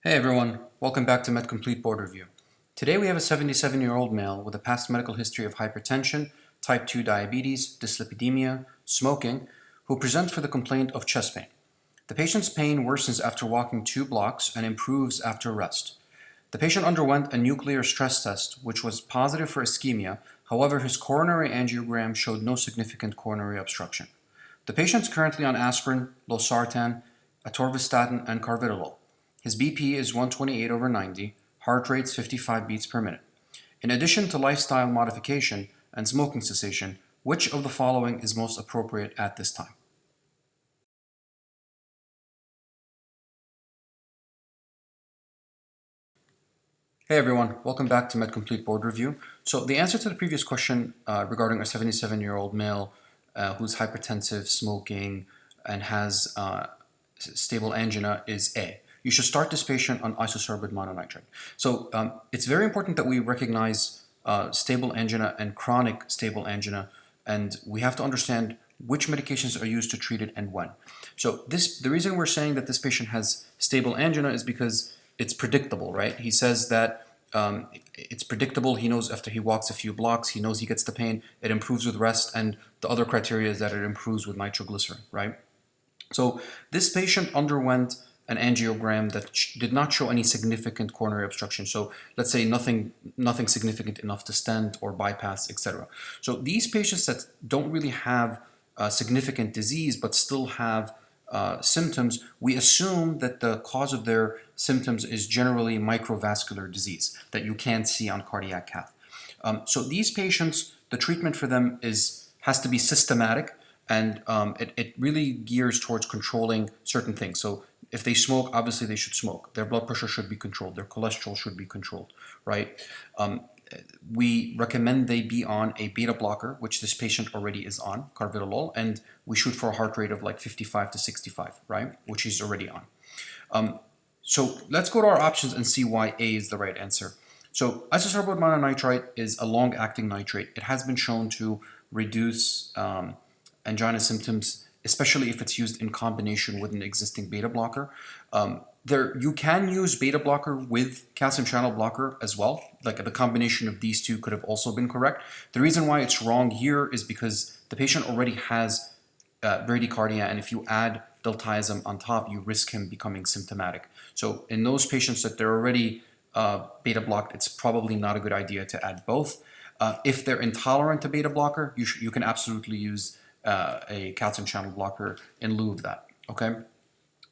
Hey everyone, welcome back to Medcomplete Board Review. Today we have a 77-year-old male with a past medical history of hypertension, type 2 diabetes, dyslipidemia, smoking, who presents for the complaint of chest pain. The patient's pain worsens after walking 2 blocks and improves after rest. The patient underwent a nuclear stress test, which was positive for ischemia. However, his coronary angiogram showed no significant coronary obstruction. The patient is currently on aspirin, losartan, atorvastatin, and carvedilol. His BP is 128/90, heart rate's 55 beats per minute. In addition to lifestyle modification and smoking cessation, which of the following is most appropriate at this time? Hey everyone, welcome back to Medcomplete Board Review. So the answer to the previous question regarding a 77-year-old male who's hypertensive, smoking, and has stable angina is A. You should start this patient on isosorbate mononitrate. So it's very important that we recognize stable angina and chronic stable angina, and we have to understand which medications are used to treat it and when. So the reason we're saying that this patient has stable angina is because it's predictable, right? He says that it's predictable. He knows after he walks a few blocks, he knows he gets the pain, it improves with rest, and the other criteria is that it improves with nitroglycerin, right? So this patient underwent an angiogram that did not show any significant coronary obstruction. So let's say nothing significant enough to stent or bypass, etc. So these patients that don't really have significant disease but still have symptoms, we assume that the cause of their symptoms is generally microvascular disease that you can't see on cardiac cath. So these patients, the treatment for them has to be systematic, and it really gears towards controlling certain things. So if they smoke, obviously they should smoke. Their blood pressure should be controlled. Their cholesterol should be controlled, right? We recommend they be on a beta blocker, which this patient already is on, carvedilol, and we shoot for a heart rate of like 55 to 65, right? Which he's already on. So let's go to our options and see why A is the right answer. So isosorbate mononitrate is a long-acting nitrate. It has been shown to reduce angina symptoms, especially if it's used in combination with an existing beta blocker. You can use beta blocker with calcium channel blocker as well. Like the combination of these two could have also been correct. The reason why it's wrong here is because the patient already has bradycardia, and if you add diltiazem on top, you risk him becoming symptomatic. So in those patients that they're already beta blocked, it's probably not a good idea to add both. If they're intolerant to beta blocker, you can absolutely use a calcium channel blocker in lieu of that, okay?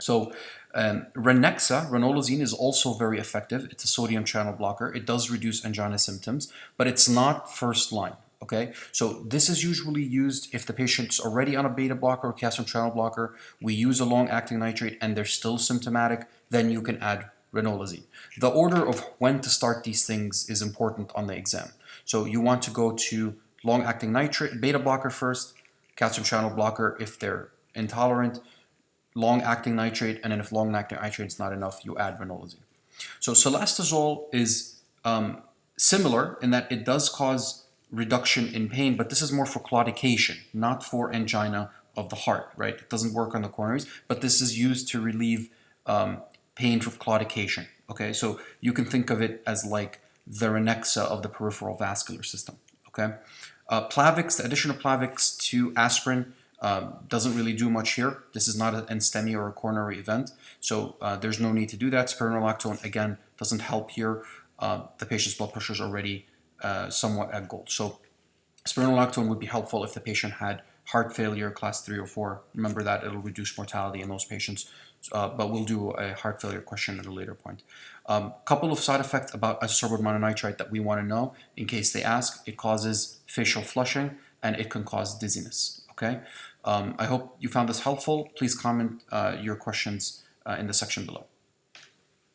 So Renexa Ronalizine is also very effective. It's a sodium channel blocker. It does reduce angina symptoms, but it's not first line, okay? So this is usually used if the patient's already on a beta blocker or calcium channel blocker. We use a long-acting nitrate and they're still symptomatic, then you can add Ronalizine. The order of when to start these things is important on the exam. So you want to go to long-acting nitrate, beta blocker first, calcium channel blocker if they're intolerant, long-acting nitrate, and then if long-acting nitrate is not enough, you add Ronalizine. So Celestazole is similar in that it does cause reduction in pain, but this is more for claudication, not for angina of the heart, right? It doesn't work on the coronaries, but this is used to relieve pain from claudication, okay? So you can think of it as like the Renexa of the peripheral vascular system, okay? Plavix, the addition of Plavix to aspirin doesn't really do much here. This is not an STEMI or a coronary event, so there's no need to do that. Spironolactone, again, doesn't help here. The patient's blood pressure is already somewhat at goal. So spironolactone would be helpful if the patient had heart failure, class 3 or 4. Remember that it'll reduce mortality in those patients, but we'll do a heart failure question at a later point. Couple of side effects about isosorbate mononitrate that we want to know in case they ask. It causes facial flushing and it can cause dizziness, okay? I hope you found this helpful. Please comment your questions in the section below.